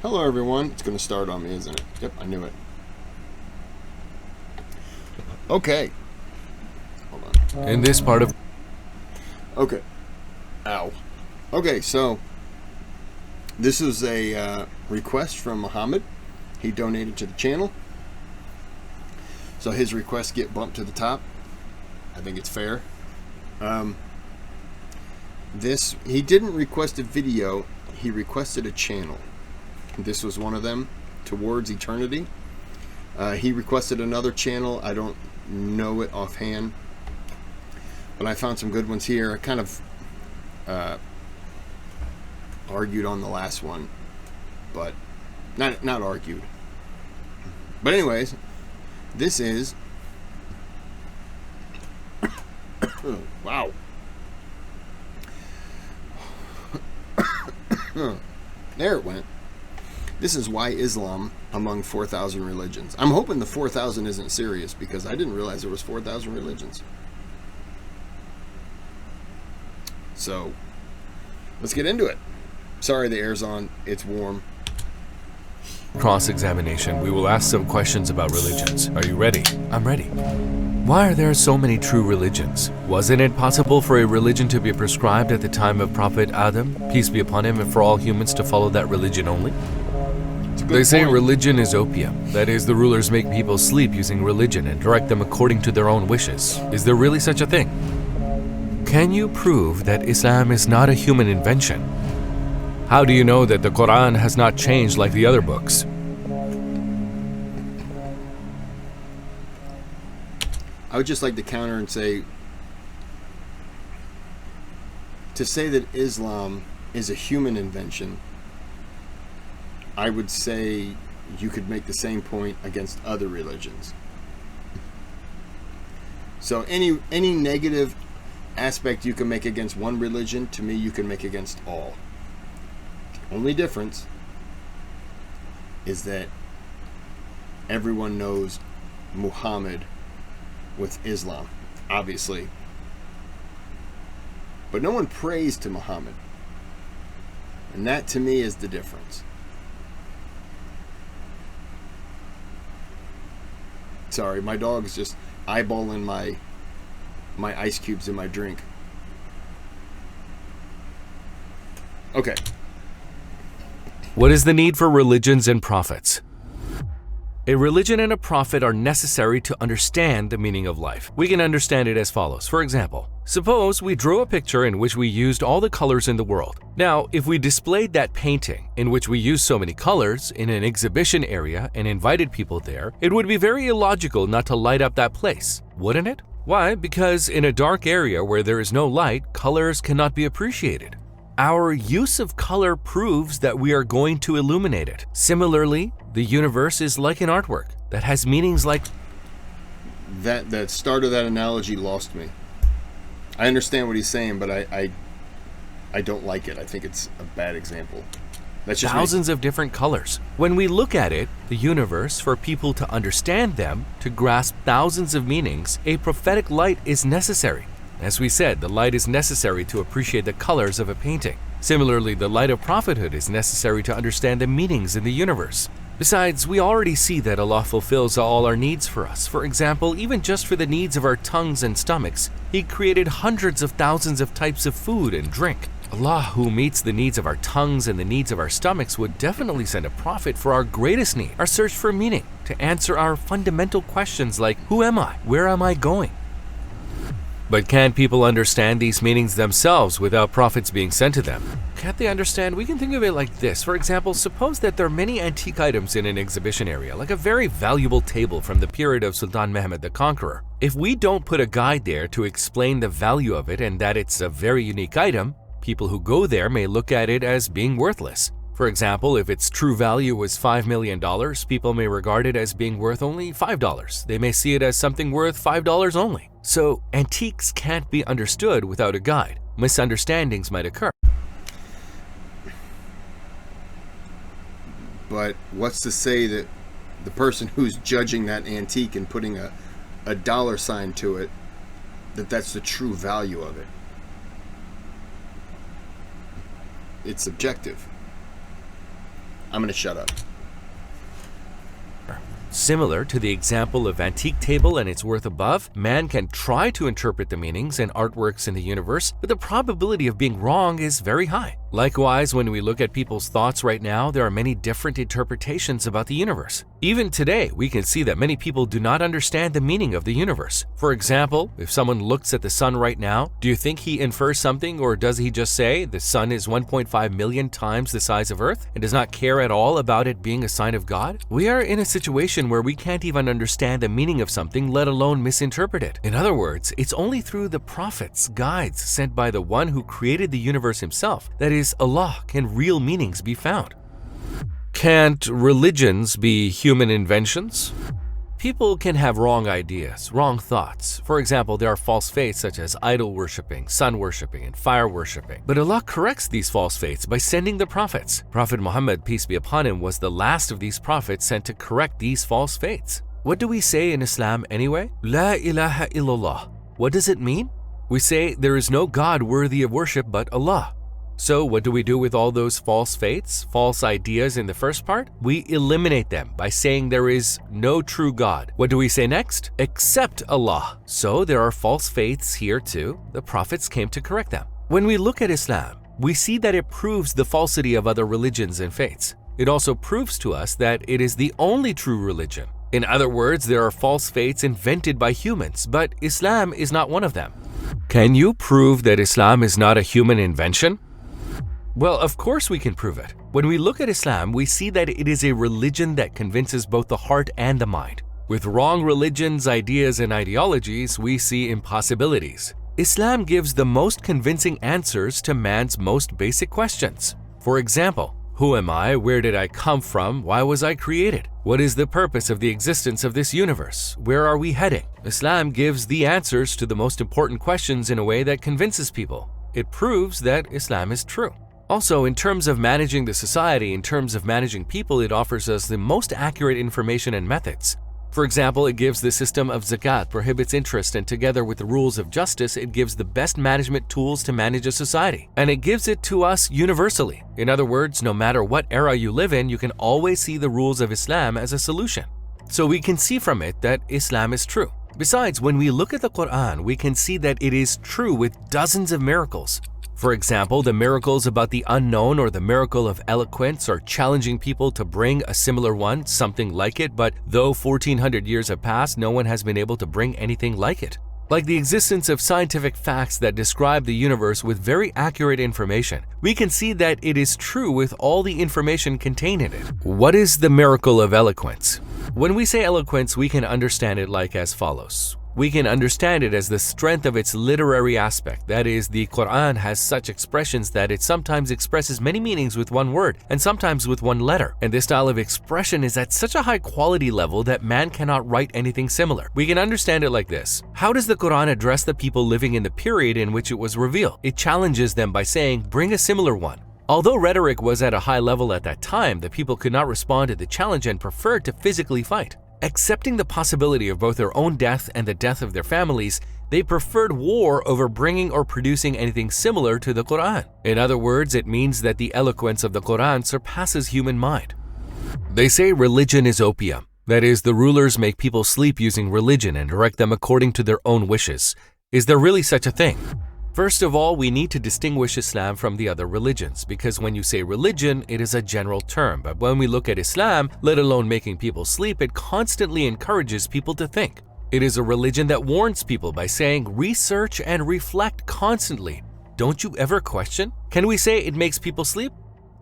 Hello everyone. It's going to start on me, isn't it? Yep, I knew it. Okay. Hold on. In this part of... Okay. Ow. Okay, so this is a request from Mohamed. He donated to the channel. So his requests get bumped to the top. I think it's fair. He didn't request a video. He requested a channel. This was one of them, Towards Eternity. He requested another channel. I don't know it offhand, but I found some good ones here. I kind of argued on the last one, but not argued. But anyways, this is wow. There it went. This is why Islam among 4,000 religions. I'm hoping the 4,000 isn't serious, because I didn't realize there was 4,000 religions. So, let's get into it. Sorry the air's on. It's warm. Cross-examination, we will ask some questions about religions. Are you ready? I'm ready. Why are there so many true religions? Wasn't it possible for a religion to be prescribed at the time of Prophet Adam, peace be upon him, and for all humans to follow that religion only? They say religion is opium. That is, the rulers make people sleep using religion and direct them according to their own wishes. Is there really such a thing? Can you prove that Islam is not a human invention? How do you know that the Quran has not changed like the other books? I would just like to counter and say, to say that Islam is a human invention, I would say you could make the same point against other religions. So any negative aspect you can make against one religion, to me you can make against all. The only difference is that everyone knows Muhammad with Islam, obviously. But no one prays to Muhammad. And that to me is the difference. Sorry, my dog's just eyeballing my ice cubes in my drink. Okay. What is the need for religions and prophets? A religion and a prophet are necessary to understand the meaning of life. We can understand it as follows. For example, suppose we drew a picture in which we used all the colors in the world. Now, if we displayed that painting, in which we used so many colors, in an exhibition area and invited people there, it would be very illogical not to light up that place, wouldn't it? Why? Because in a dark area where there is no light, colors cannot be appreciated. Our use of color proves that we are going to illuminate it. Similarly, the universe is like an artwork that has meanings like... That start of that analogy lost me. I understand what he's saying, but I don't like it. I think it's a bad example. That's just thousands of different colors. When we look at it, the universe, for people to understand them, to grasp thousands of meanings, a prophetic light is necessary. As we said, the light is necessary to appreciate the colors of a painting. Similarly, the light of prophethood is necessary to understand the meanings in the universe. Besides, we already see that Allah fulfills all our needs for us. For example, even just for the needs of our tongues and stomachs, He created hundreds of thousands of types of food and drink. Allah, who meets the needs of our tongues and the needs of our stomachs, would definitely send a prophet for our greatest need, our search for meaning, to answer our fundamental questions like, who am I? Where am I going? But can people understand these meanings themselves without prophets being sent to them? Can't they understand? We can think of it like this. For example, suppose that there are many antique items in an exhibition area, like a very valuable table from the period of Sultan Mohamed the Conqueror. If we don't put a guide there to explain the value of it and that it's a very unique item, people who go there may look at it as being worthless. For example, if its true value was $5 million, people may regard it as being worth only $5. They may see it as something worth $5 only. So, antiques can't be understood without a guide. Misunderstandings might occur. But what's to say that the person who's judging that antique and putting a dollar sign to it, that's the true value of it? It's subjective. I'm going to shut up. Similar to the example of antique table and its worth above, man can try to interpret the meanings and artworks in the universe, but the probability of being wrong is very high. Likewise, when we look at people's thoughts right now, there are many different interpretations about the universe. Even today, we can see that many people do not understand the meaning of the universe. For example, if someone looks at the sun right now, do you think he infers something, or does he just say the sun is 1.5 million times the size of Earth and does not care at all about it being a sign of God? We are in a situation where we can't even understand the meaning of something, let alone misinterpret it. In other words, it's only through the prophets, guides sent by the one who created the universe himself, that is, Allah, can real meanings be found. Can't religions be human inventions? People can have wrong ideas, wrong thoughts. For example, there are false faiths such as idol worshipping, sun worshipping, and fire worshipping. But Allah corrects these false faiths by sending the prophets. Prophet Mohammed, peace be upon him, was the last of these prophets sent to correct these false faiths. What do we say in Islam anyway? La ilaha illallah. What does it mean? We say there is no God worthy of worship but Allah. So what do we do with all those false faiths, false ideas in the first part? We eliminate them by saying there is no true God. What do we say next? Except Allah. So there are false faiths here too. The prophets came to correct them. When we look at Islam, we see that it proves the falsity of other religions and faiths. It also proves to us that it is the only true religion. In other words, there are false faiths invented by humans, but Islam is not one of them. Can you prove that Islam is not a human invention? Well, of course we can prove it. When we look at Islam, we see that it is a religion that convinces both the heart and the mind. With wrong religions, ideas, and ideologies, we see impossibilities. Islam gives the most convincing answers to man's most basic questions. For example, who am I? Where did I come from? Why was I created? What is the purpose of the existence of this universe? Where are we heading? Islam gives the answers to the most important questions in a way that convinces people. It proves that Islam is true. Also, in terms of managing the society, in terms of managing people, it offers us the most accurate information and methods. For example, it gives the system of zakat, prohibits interest, and together with the rules of justice, it gives the best management tools to manage a society. And it gives it to us universally. In other words, no matter what era you live in, you can always see the rules of Islam as a solution. So we can see from it that Islam is true. Besides, when we look at the Quran, we can see that it is true with dozens of miracles. For example, the miracles about the unknown or the miracle of eloquence are challenging people to bring a similar one, something like it, but though 1400 years have passed, no one has been able to bring anything like it. Like the existence of scientific facts that describe the universe with very accurate information, we can see that it is true with all the information contained in it. What is the miracle of eloquence? When we say eloquence, we can understand it like as follows. We can understand it as the strength of its literary aspect. That is, the Quran has such expressions that it sometimes expresses many meanings with one word and sometimes with one letter. And this style of expression is at such a high quality level that man cannot write anything similar. We can understand it like this. How does the Quran address the people living in the period in which it was revealed? It challenges them by saying, bring a similar one. Although rhetoric was at a high level at that time, the people could not respond to the challenge and preferred to physically fight. Accepting the possibility of both their own death and the death of their families, they preferred war over bringing or producing anything similar to the Quran. In other words, it means that the eloquence of the Quran surpasses human mind. They say religion is opium. That is, the rulers make people sleep using religion and direct them according to their own wishes. Is there really such a thing? First of all, we need to distinguish Islam from the other religions, because when you say religion, it is a general term. But when we look at Islam, let alone making people sleep, it constantly encourages people to think. It is a religion that warns people by saying, research and reflect constantly. Don't you ever question? Can we say it makes people sleep?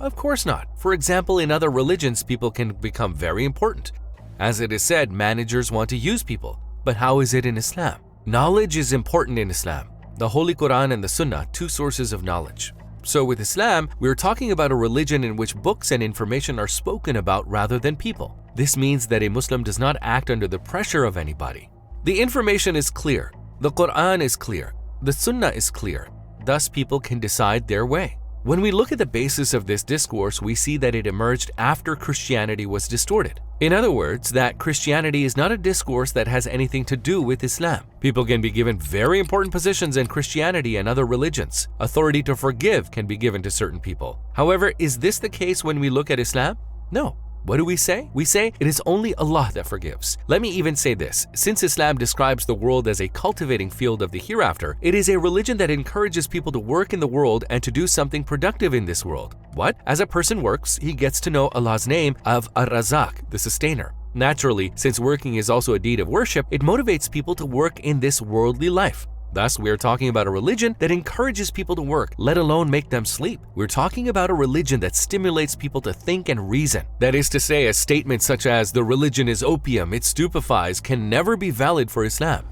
Of course not. For example, in other religions, people can become very important. As it is said, managers want to use people. But how is it in Islam? Knowledge is important in Islam. The Holy Quran and the Sunnah, two sources of knowledge. So with Islam, we're talking about a religion in which books and information are spoken about rather than people. This means that a Muslim does not act under the pressure of anybody. The information is clear. The Quran is clear. The Sunnah is clear. Thus, people can decide their way. When we look at the basis of this discourse, we see that it emerged after Christianity was distorted. In other words, that Christianity is not a discourse that has anything to do with Islam. People can be given very important positions in Christianity and other religions. Authority to forgive can be given to certain people. However, is this the case when we look at Islam? No. What do we say? We say it is only Allah that forgives. Let me even say this. Since Islam describes the world as a cultivating field of the hereafter, it is a religion that encourages people to work in the world and to do something productive in this world. What? As a person works, he gets to know Allah's name of Ar-Razak, the sustainer. Naturally, since working is also a deed of worship, it motivates people to work in this worldly life. Thus, we are talking about a religion that encourages people to work, let alone make them sleep. We're talking about a religion that stimulates people to think and reason. That is to say, a statement such as, "the religion is opium, it stupefies," can never be valid for Islam.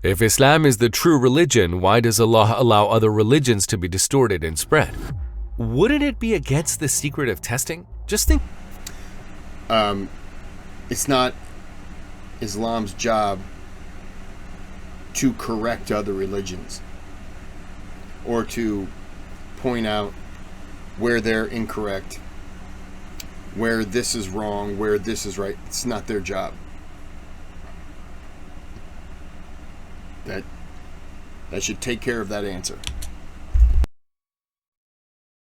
If Islam is the true religion, why does Allah allow other religions to be distorted and spread? Wouldn't it be against the secret of testing? Just think. It's not Islam's job to correct other religions or to point out where they're incorrect, where this is wrong, where this is right. It's not their job. That should take care of that answer.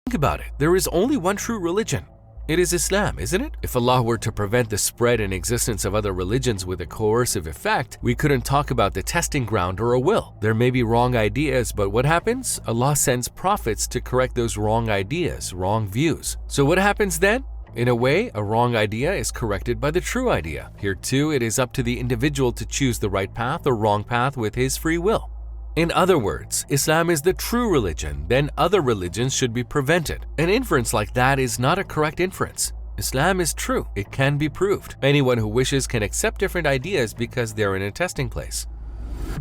Think about it. There is only one true religion. It is Islam, isn't it? If Allah were to prevent the spread and existence of other religions with a coercive effect, we couldn't talk about the testing ground or a will. There may be wrong ideas, but what happens? Allah sends prophets to correct those wrong ideas, wrong views. So what happens then? In a way, a wrong idea is corrected by the true idea. Here too, it is up to the individual to choose the right path or wrong path with his free will. In other words, Islam is the true religion, then other religions should be prevented. An inference like that is not a correct inference. Islam is true. It can be proved. Anyone who wishes can accept different ideas because they're in a testing place.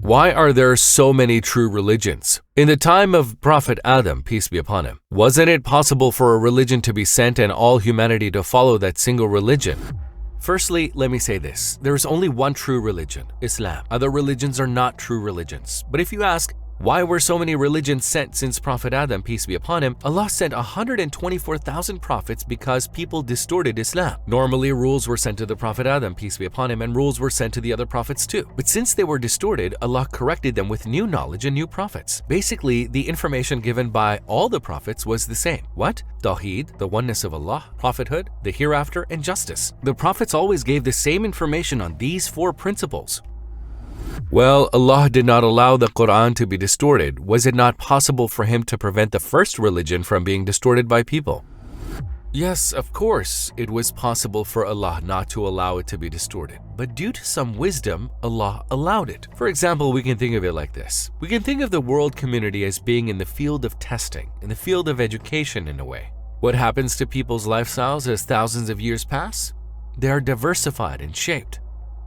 Why are there so many true religions? In the time of Prophet Adam, peace be upon him, wasn't it possible for a religion to be sent and all humanity to follow that single religion? Firstly, let me say this. There is only one true religion, Islam. Other religions are not true religions. But if you ask, why were so many religions sent since Prophet Adam, peace be upon him? Allah sent 124,000 prophets because people distorted Islam. Normally, rules were sent to the Prophet Adam, peace be upon him, and rules were sent to the other prophets too. But since they were distorted, Allah corrected them with new knowledge and new prophets. Basically, the information given by all the prophets was the same. What? Tawheed, the oneness of Allah, prophethood, the hereafter, and justice. The prophets always gave the same information on these four principles. Well, Allah did not allow the Quran to be distorted. Was it not possible for Him to prevent the first religion from being distorted by people? Yes, of course, it was possible for Allah not to allow it to be distorted. But due to some wisdom, Allah allowed it. For example, we can think of it like this. We can think of the world community as being in the field of testing, in the field of education in a way. What happens to people's lifestyles as thousands of years pass? They are diversified and shaped.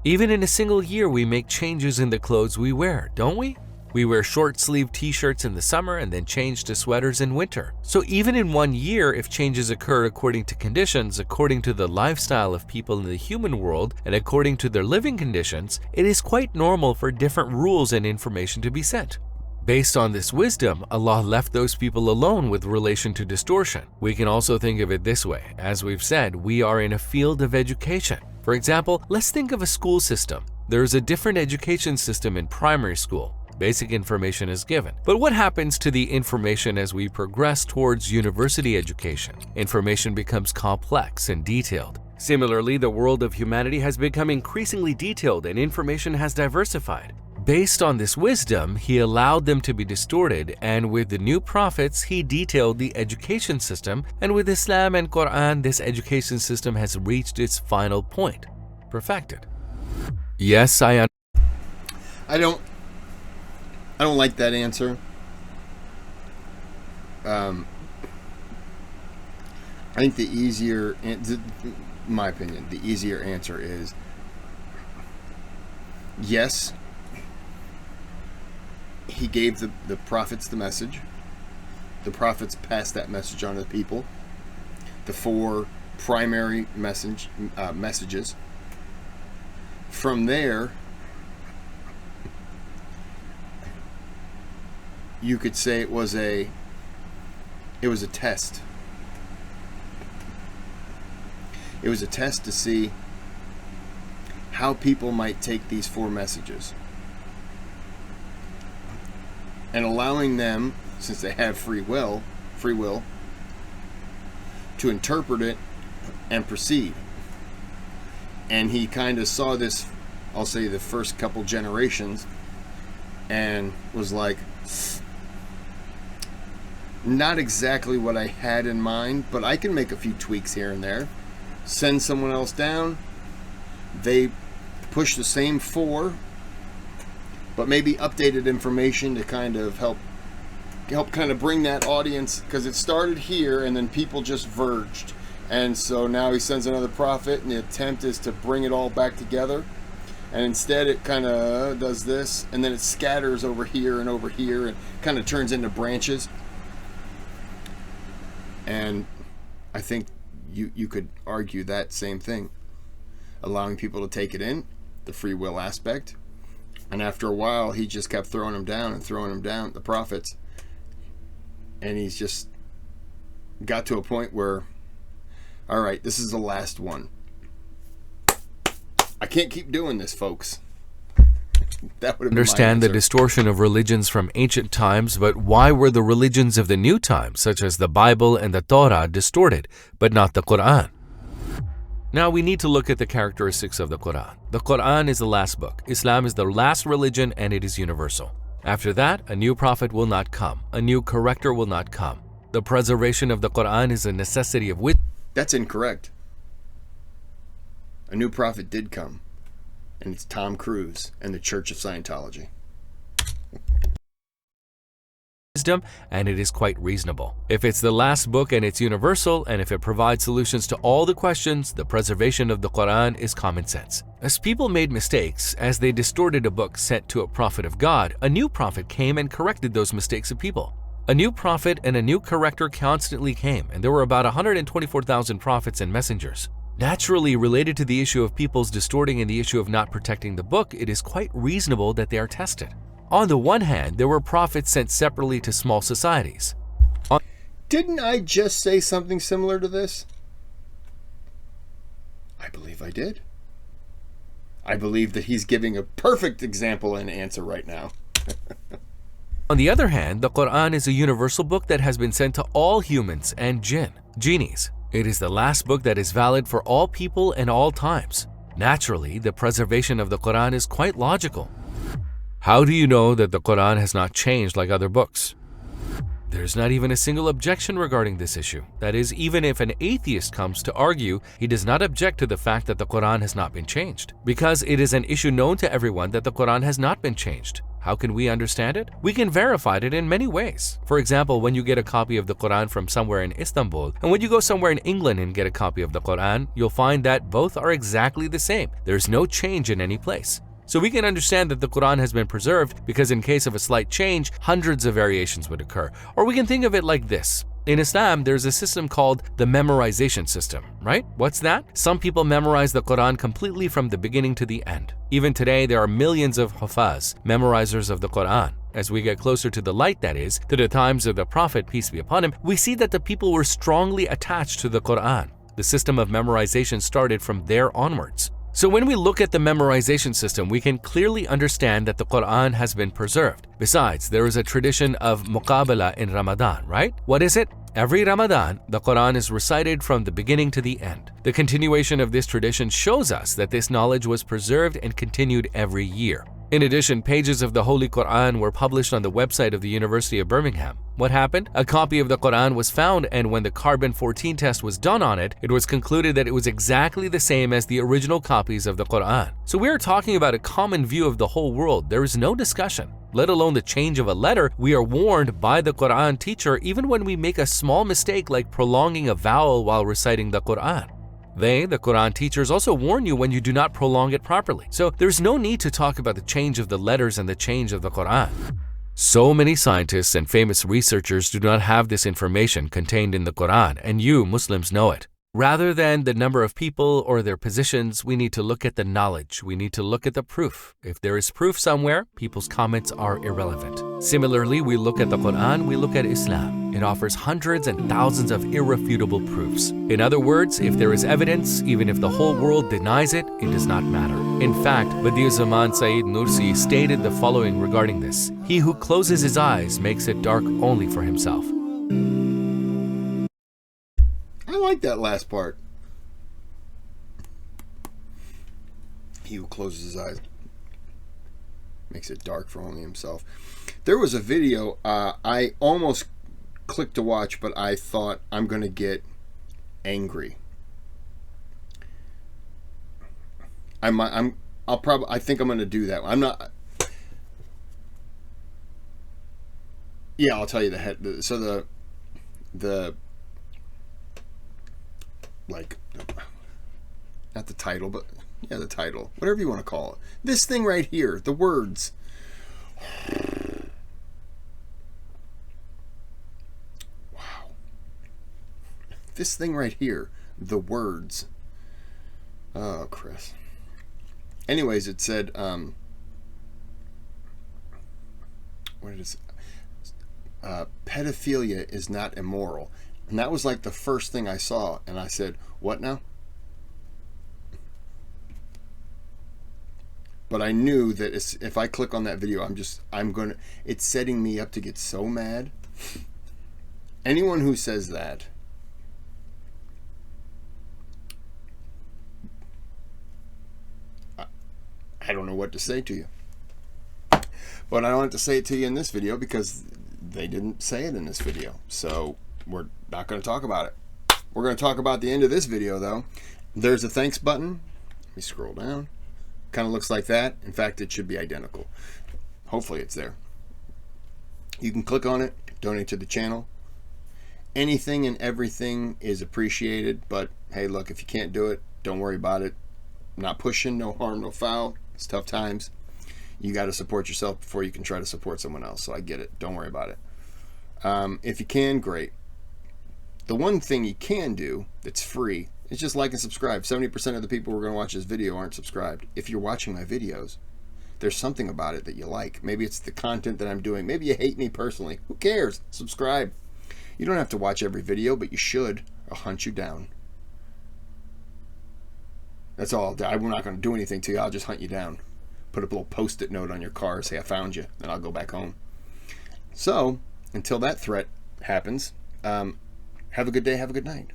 Even in a single year, we make changes in the clothes we wear, don't we? We wear short-sleeved t-shirts in the summer and then change to sweaters in winter. So even in 1 year, if changes occur according to conditions, according to the lifestyle of people in the human world, and according to their living conditions, it is quite normal for different rules and information to be sent. Based on this wisdom, Allah left those people alone with relation to distortion. We can also think of it this way. As we've said, we are in a field of education. For example, let's think of a school system. There is a different education system in primary school. Basic information is given. But what happens to the information as we progress towards university education? Information becomes complex and detailed. Similarly, the world of humanity has become increasingly detailed and information has diversified. Based on this wisdom, He allowed them to be distorted, and with the new prophets, He detailed the education system, and with Islam and Quran, this education system has reached its final point, perfected. Yes, I don't like that answer. I think in my opinion, the easier answer is yes. He gave the prophets the message. The prophets passed that message on to the people. The four primary messages. From there, you could say it was a test. It was a test to see how people might take these four messages. And allowing them, since they have free will, to interpret it and proceed. And he kind of saw this, I'll say the first couple generations, and was like, not exactly what I had in mind, but I can make a few tweaks here and there. Send someone else down. They push the same 4, but maybe updated information to kind of help kind of bring that audience, because it started here and then people just verged. And so now he sends another prophet, and the attempt is to bring it all back together. And instead it kind of does this, and then it scatters over here, and kind of turns into branches. And I think you could argue that same thing. Allowing people to take it in, the free will aspect. And after a while, he just kept throwing them down, the prophets. And he's just got to a point where, all right, this is the last one. I can't keep doing this, folks. That would have Understand the distortion of religions from ancient times, but why were the religions of the new times, such as the Bible and the Torah, distorted, but not the Quran? Now we need to look at the characteristics of the Quran. The Quran is the last book. Islam is the last religion, and it is universal. After that, a new prophet will not come. A new corrector will not come. The preservation of the Quran is a necessity of wisdom. That's incorrect. A new prophet did come, and it's Tom Cruise and the Church of Scientology. And it is quite reasonable. If it's the last book and it's universal, and if it provides solutions to all the questions, the preservation of the Quran is common sense. As people made mistakes, as they distorted a book sent to a prophet of God, a new prophet came and corrected those mistakes of people. A new prophet and a new corrector constantly came, and there were about 124,000 prophets and messengers. Naturally, related to the issue of people's distorting and the issue of not protecting the book, it is quite reasonable that they are tested. On the one hand, there were prophets sent separately to small societies. Didn't I just say something similar to this? I believe I did. I believe that he's giving a perfect example and answer right now. On the other hand, the Quran is a universal book that has been sent to all humans and genies. It is the last book that is valid for all people and all times. Naturally, the preservation of the Quran is quite logical. How do you know that the Quran has not changed like other books? There's not even a single objection regarding this issue. That is, even if an atheist comes to argue, he does not object to the fact that the Quran has not been changed, because it is an issue known to everyone that the Quran has not been changed. How can we understand it? We can verify it in many ways. For example, when you get a copy of the Quran from somewhere in Istanbul, and when you go somewhere in England and get a copy of the Quran, you'll find that both are exactly the same. There's no change in any place. So we can understand that the Quran has been preserved because in case of a slight change, hundreds of variations would occur. Or we can think of it like this. In Islam, there's a system called the memorization system, right? What's that? Some people memorize the Quran completely from the beginning to the end. Even today, there are millions of hufaz, memorizers of the Quran. As we get closer to the light, that is, to the times of the Prophet, peace be upon him, we see that the people were strongly attached to the Quran. The system of memorization started from there onwards. So when we look at the memorization system, we can clearly understand that the Quran has been preserved. Besides, there is a tradition of muqabala in Ramadan, right? What is it? Every Ramadan, the Quran is recited from the beginning to the end. The continuation of this tradition shows us that this knowledge was preserved and continued every year. In addition, pages of the Holy Quran were published on the website of the University of Birmingham. What happened? A copy of the Quran was found, and when the carbon-14 test was done on it, it was concluded that it was exactly the same as the original copies of the Quran. So we are talking about a common view of the whole world. There is no discussion. Let alone the change of a letter, we are warned by the Quran teacher even when we make a small mistake like prolonging a vowel while reciting the Quran. The Quran teachers, also warn you when you do not prolong it properly. So there's no need to talk about the change of the letters and the change of the Quran. So many scientists and famous researchers do not have this information contained in the Quran, and you Muslims know it. Rather than the number of people or their positions, we need to look at the knowledge. We need to look at the proof. If there is proof somewhere, people's comments are irrelevant. Similarly, we look at the Quran, we look at Islam. It offers hundreds and thousands of irrefutable proofs. In other words, if there is evidence, even if the whole world denies it, it does not matter. In fact, Badiuzzzaman Sayyid Nursi stated the following regarding this: "He who closes his eyes makes it dark only for himself." I like that last part. He who closes his eyes makes it dark for only himself. There was a video I almost clicked to watch, but I thought I'm going to get angry. I think I'm going to do that. I'm not. Yeah, I'll tell you the head. So the like, not the title, but yeah, the title, whatever you want to call it. This thing right here, the words. Wow. This thing right here, the words. Oh, Chris. Anyways, it said, what did it say? Pedophilia is not immoral. And that was like the first thing I saw. And I said, what now? But I knew that if I click on that video, it's setting me up to get so mad. Anyone who says that, I don't know what to say to you. But I don't have to say it to you in this video because they didn't say it in this video. So we're not going to talk about it. We're going to talk about the end of this video, though. There's a thanks button. Let me scroll down. Kind of looks like that. In fact, it should be identical. Hopefully it's there. You can click on it, donate to the channel. Anything and everything is appreciated, but hey, look, if you can't do it, don't worry about it. I'm not pushing, no harm, no foul. It's tough times. You got to support yourself before you can try to support someone else. So I get it. Don't worry about it. If you can, great. The one thing you can do that's free is just like and subscribe. 70% of the people who are going to watch this video aren't subscribed. If you're watching my videos, there's something about it that you like. Maybe it's the content that I'm doing. Maybe you hate me personally. Who cares? Subscribe. You don't have to watch every video, but you should. I'll hunt you down. That's all. I'm not going to do anything to you. I'll just hunt you down. Put a little post-it note on your car, say I found you, and I'll go back home. So, until that threat happens, have a good day, have a good night.